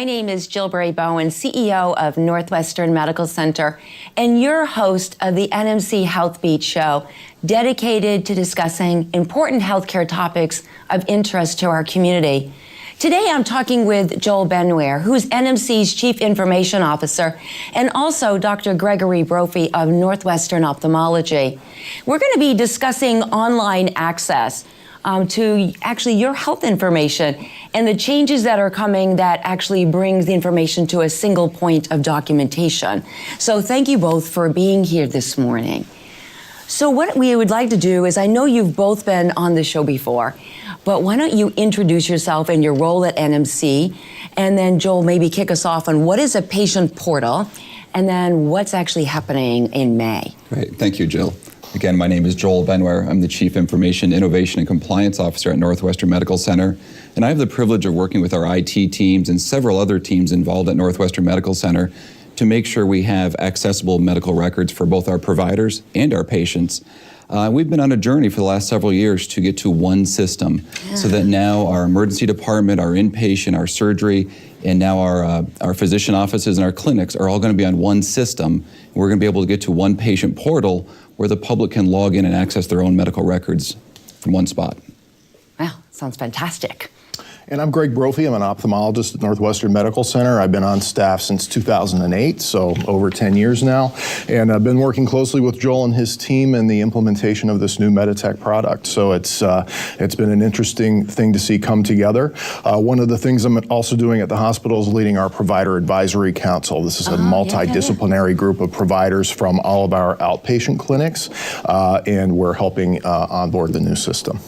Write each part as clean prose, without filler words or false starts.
My name is Jill Berry Bowen, CEO of Northwestern Medical Center, and your host of the NMC Health Beat Show, dedicated to discussing important healthcare topics of interest to our community. Today, I'm talking with Joel Benware, who's NMC's Chief Information Officer, and also Dr. Gregory Brophey of Northwestern Ophthalmology. We're going to be discussing online access to actually your health information and the changes that are coming that actually brings the information to a single point of documentation. So thank you both for being here this morning. So what we would like to do is, I know you've both been on the show before, but why don't you introduce yourself and your role at NMC, and then Joel, maybe kick us off on what is a patient portal, and then what's actually happening in May. Great, thank you, Jill. Again, my name is Joel Benware. I'm the Chief Information, Innovation, and Compliance Officer at Northwestern Medical Center, and I have the privilege of working with our IT teams and several other teams involved at Northwestern Medical Center to make sure we have accessible medical records for both our providers and our patients. We've been on a journey for the last several years to get to one system, so that now our emergency department, our inpatient, our surgery, and now our physician offices and our clinics are all going to be on one system. We're going to be able to get to one patient portal where the public can log in and access their own medical records from one spot. Wow, sounds fantastic. And I'm Greg Brophey. I'm an ophthalmologist at Northwestern Medical Center. I've been on staff since 2008, so over 10 years now. And I've been working closely with Joel and his team in the implementation of this new Meditech product. So it's been an interesting thing to see come together. One of the things I'm also doing at the hospital is leading our Provider Advisory Council. This is a multidisciplinary group of providers from all of our outpatient clinics, and we're helping onboard the new system.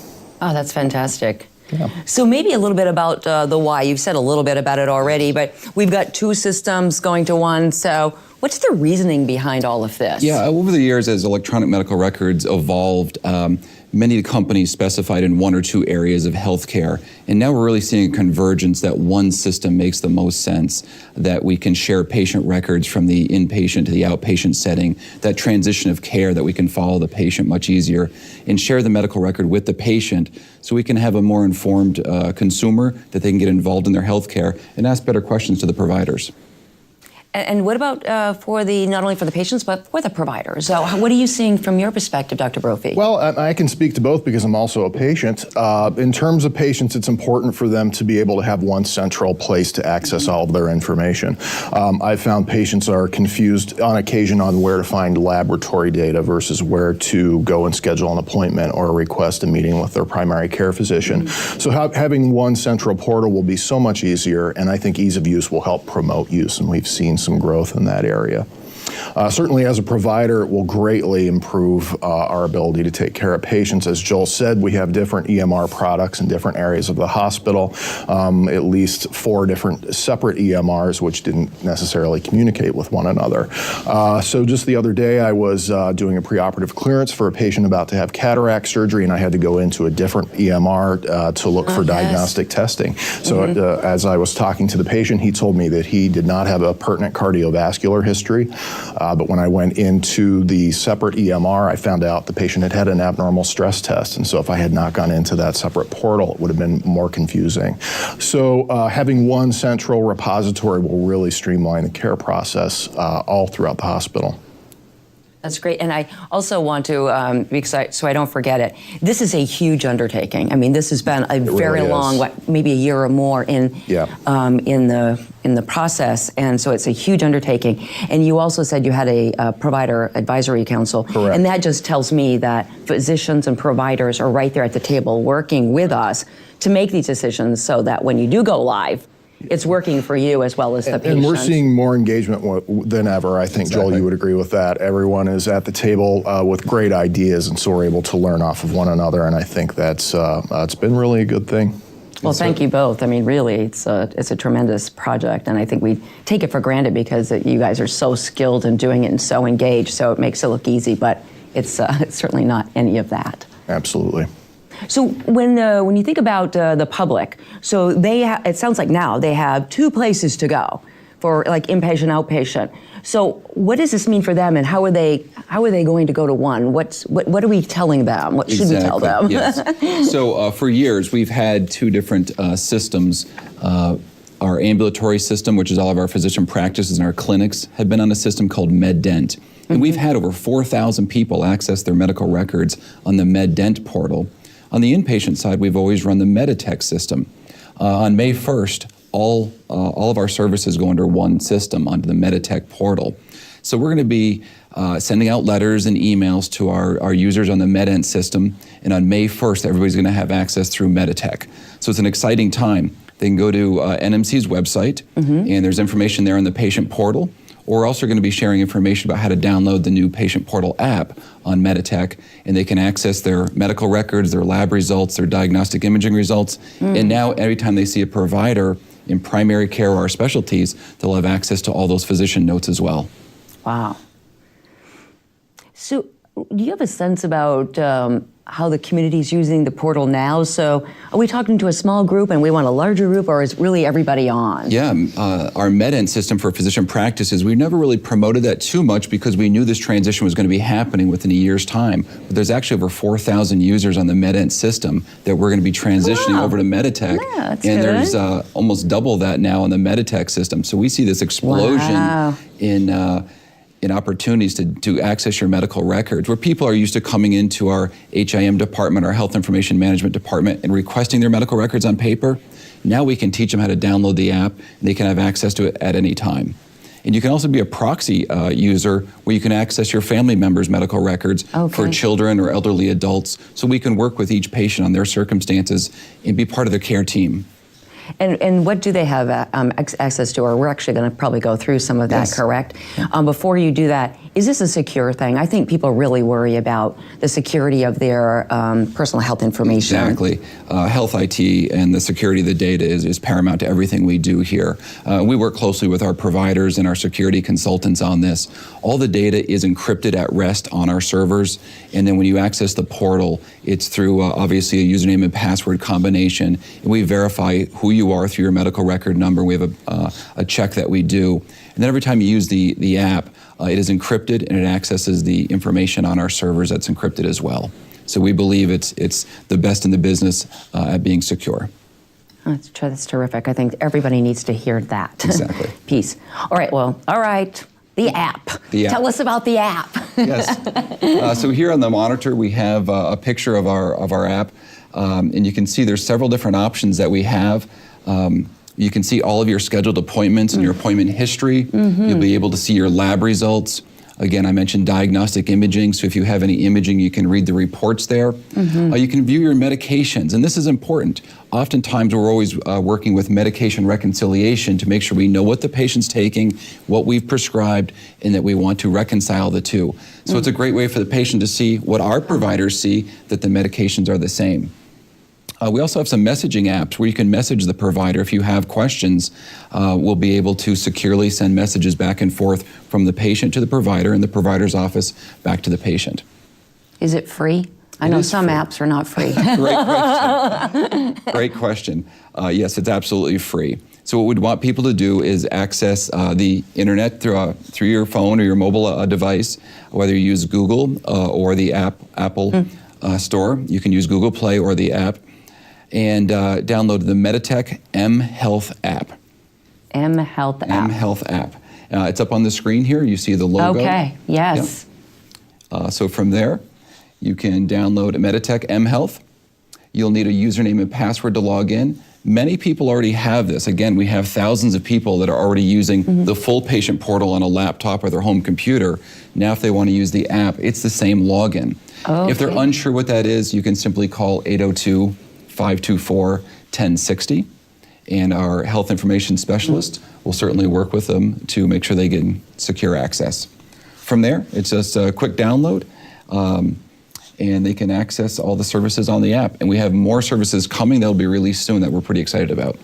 Oh, that's fantastic. Yeah. So maybe a little bit about the why. You've said a little bit about it already, but we've got two systems going to one. So what's the reasoning behind all of this? Yeah, over the years as electronic medical records evolved, many companies specified in one or two areas of healthcare. And now we're really seeing a convergence that one system makes the most sense, that we can share patient records from the inpatient to the outpatient setting, that transition of care, that we can follow the patient much easier, and share the medical record with the patient so we can have a more informed consumer, that they can get involved in their healthcare and ask better questions to the providers. And what about not only for the patients, but for the providers? So what are you seeing from your perspective, Dr. Brophey? Well, I can speak to both because I'm also a patient. In terms of patients, it's important for them to be able to have one central place to access all of their information. I've found patients are confused on occasion on where to find laboratory data versus where to go and schedule an appointment or request a meeting with their primary care physician. So having one central portal will be so much easier, and I think ease of use will help promote use, and we've seen some growth in that area. Certainly as a provider, it will greatly improve our ability to take care of patients. As Joel said, we have different EMR products in different areas of the hospital, at least 4 different separate EMRs, which didn't necessarily communicate with one another. So just the other day, I was doing a preoperative clearance for a patient about to have cataract surgery, and I had to go into a different EMR to look for diagnostic testing. So as I was talking to the patient, he told me that he did not have a pertinent cardiovascular history. But when I went into the separate EMR, I found out the patient had an abnormal stress test. And so if I had not gone into that separate portal, it would have been more confusing. So having one central repository will really streamline the care process all throughout the hospital. That's great. And I also want to, so I don't forget it, this is a huge undertaking. I mean, this has been a very long, maybe a year or more in the process. And so it's a huge undertaking. And you also said you had a provider advisory council. Correct. And that just tells me that physicians and providers are right there at the table working with us to make these decisions so that when you do go live, it's working for you as well as the patient. And we're seeing more engagement than ever. I think, Joel, you would agree with that. Everyone is at the table with great ideas, and so we're able to learn off of one another, and I think that's it's been really a good thing. Well, thank you both. I mean, really, it's a tremendous project, and I think we take it for granted because you guys are so skilled in doing it and so engaged, so it makes it look easy, but it's certainly not any of that. Absolutely. So when you think about the public, so it sounds like now they have 2 places to go for like inpatient, outpatient. So what does this mean for them, and how are they going to go to one? What are we telling them? What should we tell them? Yes. So for years we've had 2 different systems. Our ambulatory system, which is all of our physician practices and our clinics, have been on a system called MedDent. And we've had over 4,000 people access their medical records on the MedDent portal. On the inpatient side, we've always run the Meditech system. On May 1st, all of our services go under one system, onto the Meditech portal. So we're going to be sending out letters and emails to our users on the MedEnt system, and on May 1st, everybody's going to have access through Meditech. So it's an exciting time. They can go to NMC's website, and there's information there on the patient portal. Or we're also going to be sharing information about how to download the new patient portal app on Meditech, and they can access their medical records, their lab results, their diagnostic imaging results. And now every time they see a provider in primary care or our specialties, they'll have access to all those physician notes as well. Wow. So do you have a sense about how the community is using the portal now? So are we talking to a small group and we want a larger group, or is really everybody on? Yeah, our MedEnt system for physician practices, we never really promoted that too much because we knew this transition was going to be happening within a year's time. But there's actually over 4,000 users on the MedEnt system that we're going to be transitioning over to Meditech. Yeah, that's and good. There's almost double that now on the Meditech system. So we see this explosion in opportunities to access your medical records, where people are used to coming into our HIM department, our Health Information Management department, and requesting their medical records on paper. Now we can teach them how to download the app, and they can have access to it at any time. And you can also be a proxy user where you can access your family members' medical records for children or elderly adults, so we can work with each patient on their circumstances and be part of their care team. And what do they have access to? Or we're actually going to probably go through some of that, correct? Before you do that, is this a secure thing? I think people really worry about the security of their personal health information. Exactly. Health IT and the security of the data is paramount to everything we do here. We work closely with our providers and our security consultants on this. All the data is encrypted at rest on our servers, and then when you access the portal, it's through obviously a username and password combination, and we verify who you are through your medical record number. We have a check that we do, and then every time you use the app, it is encrypted and it accesses the information on our servers that's encrypted as well. So we believe it's the best in the business at being secure. That's terrific. I think everybody needs to hear that. Exactly. Piece. All right. The app. Tell us about the app. Yes. So here on the monitor, we have a picture of our app, and you can see there's several different options that we have. You can see all of your scheduled appointments and your appointment history. You'll be able to see your lab results. Again, I mentioned diagnostic imaging, so if you have any imaging, you can read the reports there. You can view your medications, and this is important. Oftentimes, we're always working with medication reconciliation to make sure we know what the patient's taking, what we've prescribed, and that we want to reconcile the two. So it's a great way for the patient to see what our providers see, that the medications are the same. We also have some messaging apps where you can message the provider if you have questions. We'll be able to securely send messages back and forth from the patient to the provider and the provider's office back to the patient. Is it free? I know some apps are not free. Great question. Great question. Yes, it's absolutely free. So what we'd want people to do is access the internet through your phone or your mobile device, whether you use Google or the Apple Store. You can use Google Play or the app, and download the Meditech mHealth app. mHealth app. mHealth app. It's up on the screen here. You see the logo. Okay, yes. Yep. So from there, you can download Meditech mHealth. You'll need a username and password to log in. Many people already have this. Again, we have thousands of people that are already using the full patient portal on a laptop or their home computer. Now, if they want to use the app, it's the same login. If they're unsure what that is, you can simply call 802-524-1060, and our health information specialist will certainly work with them to make sure they get secure access. From there, it's just a quick download, and they can access all the services on the app. And we have more services coming that will be released soon that we're pretty excited about.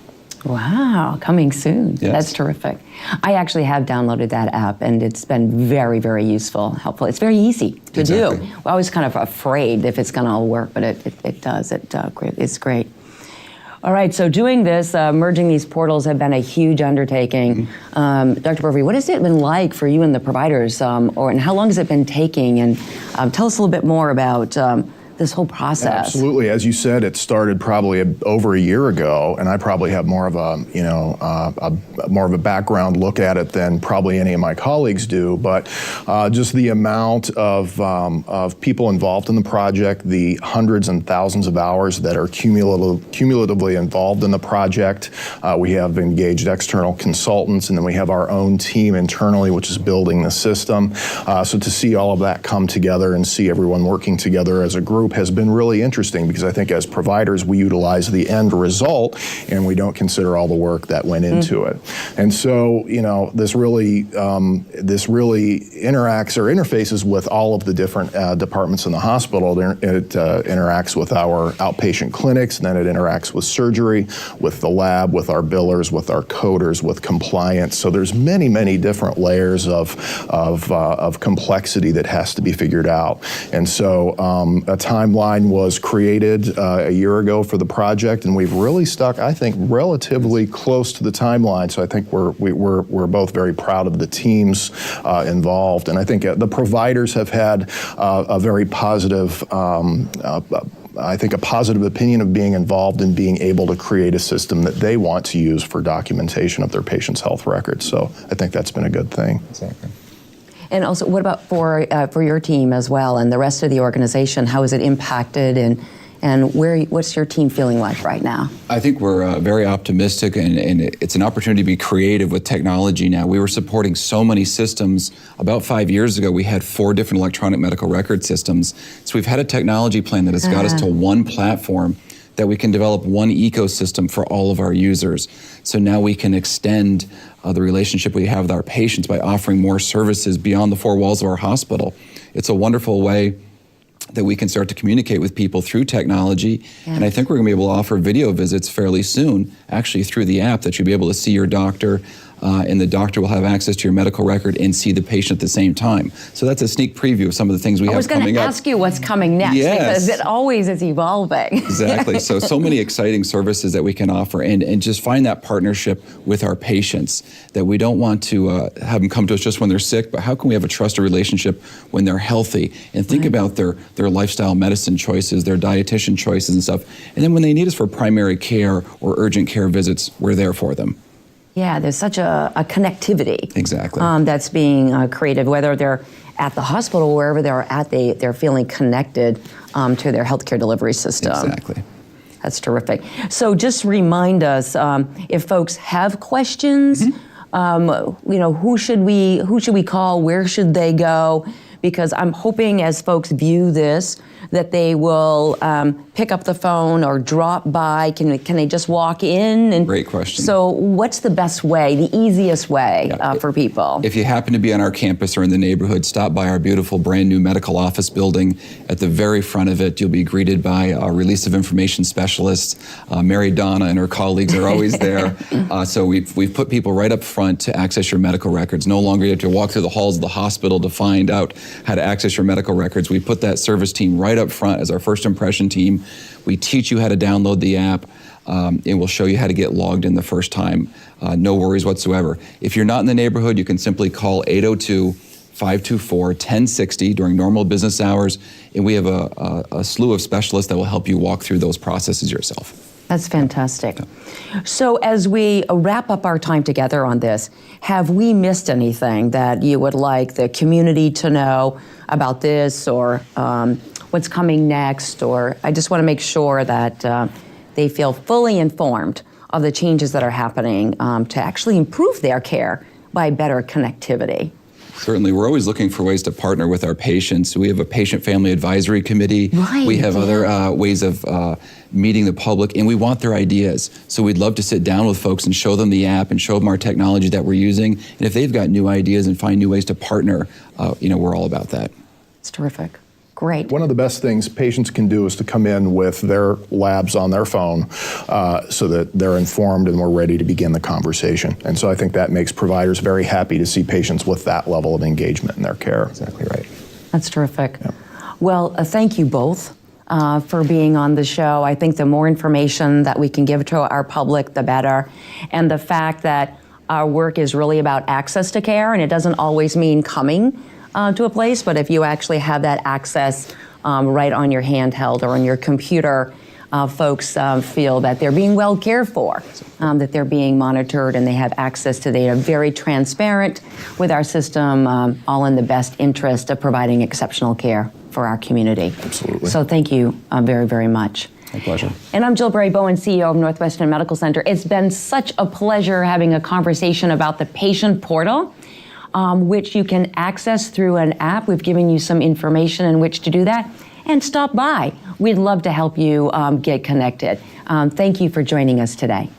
Wow, coming soon. Yes. That's terrific. I actually have downloaded that app, and it's been very, very useful, helpful. It's very easy to do. We're always kind of afraid if it's going to all work, but it does. It's great. All right, so doing this, merging these portals have been a huge undertaking. Dr. Brophey, what has it been like for you and the providers, and how long has it been taking? And tell us a little bit more about this whole process? Absolutely. As you said, it started probably over a year ago, and I probably have more of a, more of a background look at it than probably any of my colleagues do. But just the amount of people involved in the project, the hundreds and thousands of hours that are cumulatively involved in the project. We have engaged external consultants, and then we have our own team internally, which is building the system. So to see all of that come together and see everyone working together as a group has been really interesting, because I think as providers we utilize the end result and we don't consider all the work that went into it. And so, this really interacts or interfaces with all of the different departments in the hospital. It interacts with our outpatient clinics, and then it interacts with surgery, with the lab, with our billers, with our coders, with compliance. So there's many different layers of complexity that has to be figured out. And so a timeline was created a year ago for the project, and we've really stuck, I think, relatively close to the timeline. So I think we're both very proud of the teams involved, and I think the providers have had a very positive. I think a positive opinion of being involved in being able to create a system that they want to use for documentation of their patients' health records. So I think that's been a good thing. Exactly. And also, what about for your team as well and the rest of the organization? How is it impacted, and what's your team feeling like right now? I think we're very optimistic, and it's an opportunity to be creative with technology now. We were supporting so many systems. About 5 years ago, we had 4 different electronic medical record systems. So we've had a technology plan that has got us to one platform that we can develop one ecosystem for all of our users. So now we can extend the relationship we have with our patients by offering more services beyond the 4 walls of our hospital. It's a wonderful way that we can start to communicate with people through technology. Yeah. And I think we're gonna be able to offer video visits fairly soon, actually through the app, that you'll be able to see your doctor, and the doctor will have access to your medical record and see the patient at the same time. So that's a sneak preview of some of the things we have coming up. I was going to ask you what's coming next, because it always is evolving. Exactly. So many exciting services that we can offer, and just find that partnership with our patients, that we don't want to have them come to us just when they're sick, but how can we have a trusted relationship when they're healthy, and think about their lifestyle medicine choices, their dietitian choices and stuff. And then when they need us for primary care or urgent care visits, we're there for them. Yeah, there's such a connectivity. Exactly. That's being created, whether they're at the hospital, wherever they're at, they're feeling connected to their healthcare delivery system. Exactly. That's terrific. So just remind us, if folks have questions, who should we call? Where should they go? Because I'm hoping as folks view this that they will pick up the phone or drop by. Can they just walk in? And great question. So what's the best way, the easiest way for people? If you happen to be on our campus or in the neighborhood, stop by our beautiful brand new medical office building. At the very front of it, you'll be greeted by our release of information specialist. Mary Donna and her colleagues are always there. So we've put people right up front to access your medical records. No longer you have to walk through the halls of the hospital to find out how to access your medical records. We put that service team right up front as our first impression team. We teach you how to download the app, and we'll show you how to get logged in the first time. No worries whatsoever. If you're not in the neighborhood, you can simply call 802-524-1060 during normal business hours, and we have a slew of specialists that will help you walk through those processes yourself. That's fantastic. So as we wrap up our time together on this, have we missed anything that you would like the community to know about this, or what's coming next? Or I just want to make sure that they feel fully informed of the changes that are happening to actually improve their care by better connectivity. Certainly, we're always looking for ways to partner with our patients. We have a patient family advisory committee. Right, we have other ways of meeting the public, and we want their ideas. So we'd love to sit down with folks and show them the app and show them our technology that we're using. And if they've got new ideas and find new ways to partner, we're all about that. It's terrific. Great. One of the best things patients can do is to come in with their labs on their phone so that they're informed and we're ready to begin the conversation. And so I think that makes providers very happy to see patients with that level of engagement in their care. Exactly right. That's terrific. Yeah. Well, thank you both for being on the show. I think the more information that we can give to our public, the better. And the fact that our work is really about access to care, and it doesn't always mean coming to a place, but if you actually have that access right on your handheld or on your computer, folks feel that they're being well cared for, that they're being monitored, and they have access to data. Very transparent with our system, all in the best interest of providing exceptional care for our community. Absolutely. So thank you very, very much. My pleasure. And I'm Jill Berry Bowen, CEO of Northwestern Medical Center. It's been such a pleasure having a conversation about the patient portal, which you can access through an app. We've given you some information in which to do that. And stop by. We'd love to help you get connected. Thank you for joining us today.